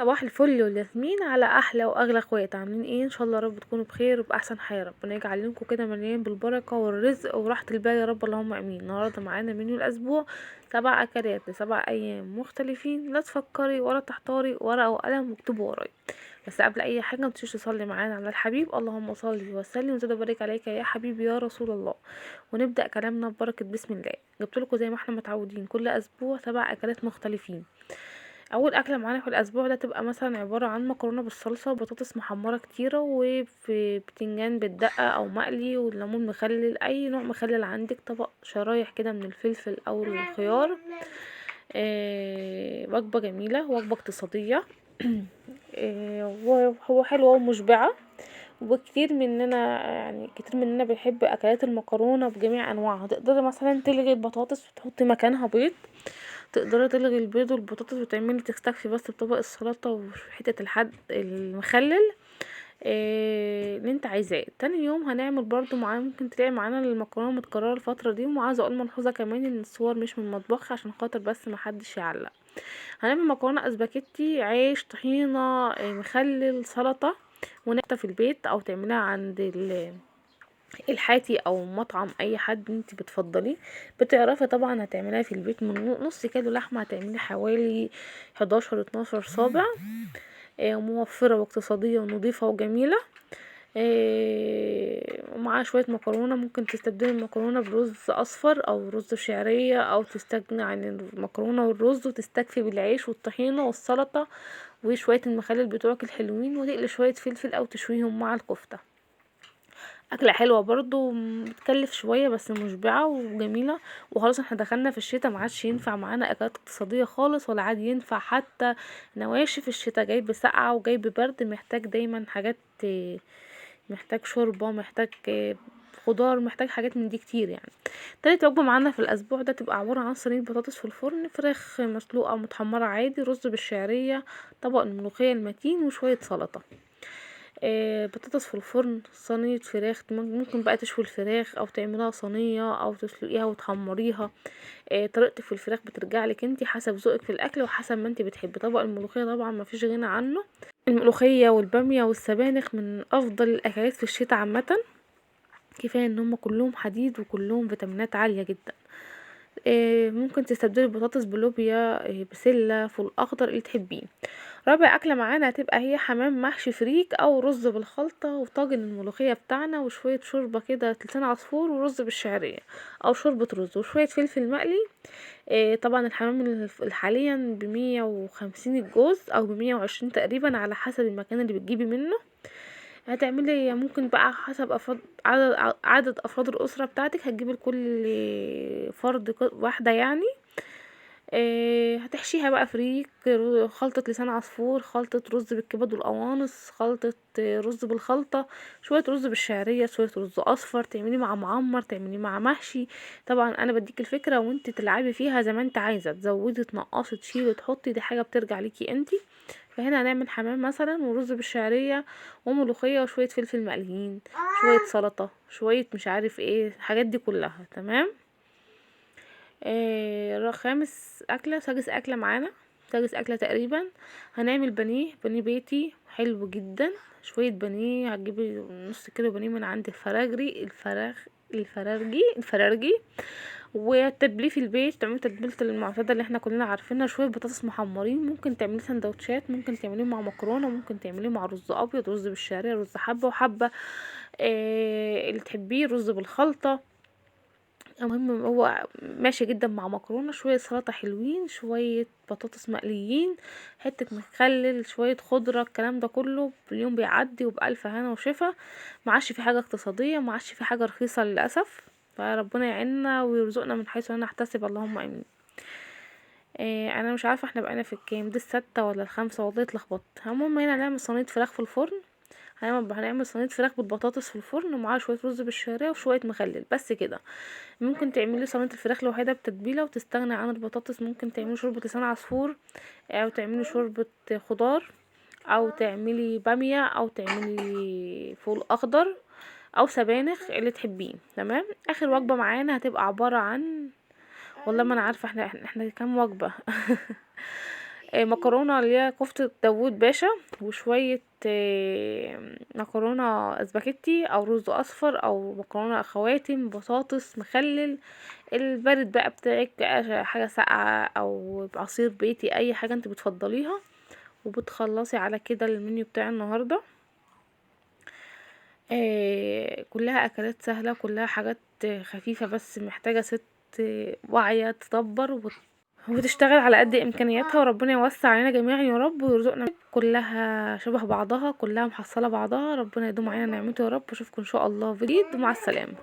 صباح الفل والياسمين على احلى واغلى اخوات، عاملين ايه؟ ان شاء الله يا رب تكونوا بخير وباحسن حال. ربنا يجعل لكم كده مليان بالبركه والرزق وراحه البال يا رب، اللهم امين. النهارده معانا منيو الاسبوع 7 اكلات ل7 ايام مختلفين. لا تفكري ولا تحتاري، ورقه وقلم واكتبوا ورايا. بس قبل اي حاجه متنسيش تصلي معانا على الحبيب. اللهم صل وسلم وزد وبارك عليك يا حبيبي يا رسول الله. ونبدا كلامنا ببركه بسم الله. جبت لكم زي ما احنا متعودين كل اسبوع 7 اكلات مختلفين. اول اكله معانا في الاسبوع ده تبقى مثلا عباره عن مكرونه بالصلصه وبطاطس محمره كتيره وبتنجان بالدقه او مقلي والليمون مخلل، اي نوع مخلل عندك، طبق شرايح كده من الفلفل او الخيار. وجبه جميله، وجبه اقتصاديه. وهو حلوه ومشبعه. وكتير مننا يعني كتير مننا بيحب اكلات المكرونه بجميع انواعها. تقدري مثلا تلغي البطاطس وتحطي مكانها بيض، تقدري تلغي البيض والبطاطس وتعملي تستكفي بس بطبق السلطه وحته الحد المخلل اللي انت عايزاه. تاني يوم هنعمل برضو معاه، ممكن تلاقي معانا المكرونه متكرره الفتره دي. وعايزه اقول ملحوظه كمان ان الصور مش من المطبخ عشان خاطر بس محدش يعلق. هنعمل مكرونه اسباجيتي، عيش، طحينه، مخلل، سلطه. ونكتة في البيت او تعمليها عند الحاتي او مطعم اي حد انت بتفضليه. بتعرفي طبعا هتعمليها في البيت. من نص كيلو لحمه هتعملي حوالي 11 12 صابع. موفره واقتصاديه ونظيفه وجميله. ومعاها شويه مكرونه. ممكن تستبدلي المكرونه برز اصفر او رز شعريه، او تستغني عن المكرونه والرز وتستكفي بالعيش والطحينه والسلطه وشويه المخلل بتوعك الحلوين، وتقلي شويه فلفل او تشويهم مع الكفته. اكله حلوه برضو، بتكلف شويه بس مشبعه وجميله. وخلاص احنا دخلنا في الشتاء، ما عادش ينفع معانا اكلات اقتصاديه خالص، ولا عاد ينفع حتى نواشف. الشتاء جاي بسقعه وجاي ببرد، محتاج دايما حاجات، محتاج شوربه، محتاج خضار، محتاج حاجات من دي كتير يعني. تالت وجبه معانا في الاسبوع ده تبقى عباره عن صينيه بطاطس في الفرن، فراخ مسلوقه متحمره عادي، رز بالشعريه، طبق الملوخيه المتين، وشويه سلطه. بطاطس في الفرن، صينية فراخ. ممكن بقى تشوي الفراخ او تعملها صينية او تسلقيها وتحمريها. طريقتك في الفراخ بترجع لك انتي حسب ذوقك في الاكل وحسب ما انتي بتحبي. طبق الملوخية طبعا ما فيش غنى عنه. الملوخية والبامية والسبانخ من افضل الاكلات في الشتاء عامة. كفاية ان هم كلهم حديد وكلهم فيتامينات عالية جدا. ممكن تستبدلي البطاطس بلوبيا، بسلة، فول اخضر، اللي تحبيه. رابع اكله معانا هتبقى هي حمام محشي فريك او رز بالخلطه وطاجن الملوخيه بتاعنا وشويه شوربه كده، لسان عصفور ورز بالشعريه، او شوربه رز وشويه فلفل مقلي. طبعا الحمام حاليا ب150 الجوز او ب120 تقريبا على حسب المكان اللي بتجيبي منه. هتعملي ممكن بقى حسب عدد افراد الاسره بتاعتك، هتجيبي لكل فرد واحده يعني. هتحشيها بقى فريك، خلطة لسان عصفور، خلطة رز بالكبد والقوانص، خلطة رز بالخلطة، شوية رز بالشعرية، شوية رز اصفر، تعمليه مع معمر، تعمليه مع محشي. طبعا انا بديك الفكرة وانت تلعبي فيها زي ما انت عايزة، تزودي تنقصي تشيلي تحطي، دي حاجة بترجع ليكي انت. فهنا هنعمل حمام مثلا ورز بالشعرية وملوخية وشوية فلفل مقليين، شوية سلطة، شوية مش عارف ايه الحاجات دي كلها. تمام. خامس اكله، سادس اكله معانا، سادس اكله تقريبا. هنعمل بانيه بيتي حلو جدا. شويه بانيه، هتجيبي نص كيلو بانيه من عند الفرارجي وتتبليه في البيت، تعملي تتبيله المعتاده اللي احنا كلنا عارفينها. شويه بطاطس محمرين، ممكن تعملي سندوتشات، ممكن تعمليه مع مكرونه، ممكن تعمليه مع رز ابيض، رز بالشعريه، رز حبه وحبه، اللي تحبيه، رز بالخلطه. المهم هو ماشي جدا مع مكرونه، شويه سلطه حلوين، شويه بطاطس مقليين، حته مخلل، شويه خضره، الكلام ده كله اليوم بيعدي وبألف هنا وشفا. معاش في حاجه اقتصاديه، معاش في حاجه رخيصه للاسف. فربنا يعيننا ويرزقنا من حيث لا نحتسب، اللهم امين. انا مش عارفه احنا بقينا في الكام، دي الستة ولا الخامسة، والله اتلخبطت. المهم هنا هنعمل صينيه فراخ في الفرن. هنعمل صينيه فراخ بالبطاطس في الفرن ومعاها شويه رز بالشعريه وشويه مخلل بس كده. ممكن تعملي صينيه الفراخ لوحدها بتتبيله وتستغني عن البطاطس. ممكن تعملي شوربه لسان عصفور، او تعملي شوربه خضار، او تعملي باميه، او تعملي فول اخضر، او سبانخ، اللي تحبيه. تمام. اخر وجبه معانا هتبقى عباره عن، والله ما انا عارفه احنا كام وجبه. مكرونه اللي هي كفته داوود باشا، وشويه مكرونه اسباجيتي او رز اصفر او مكرونه خواتم، بطاطس، مخلل. البارد بقى بتاعك، حاجه ساقعه او عصير بيتي، اي حاجه انت بتفضليها. وبتخلصي على كده المنيو بتاع النهارده. كلها اكلات سهله، كلها حاجات خفيفه، بس محتاجه ست واعيه تدبر وتشتغل على قد امكانياتها. وربنا يوسع علينا جميعا يا رب ويرزقنا. كلها شبه بعضها، كلها محصله بعضها. ربنا يدوم علينا نعمته يا رب. اشوفكم ان شاء الله في جديد، ومع السلامه.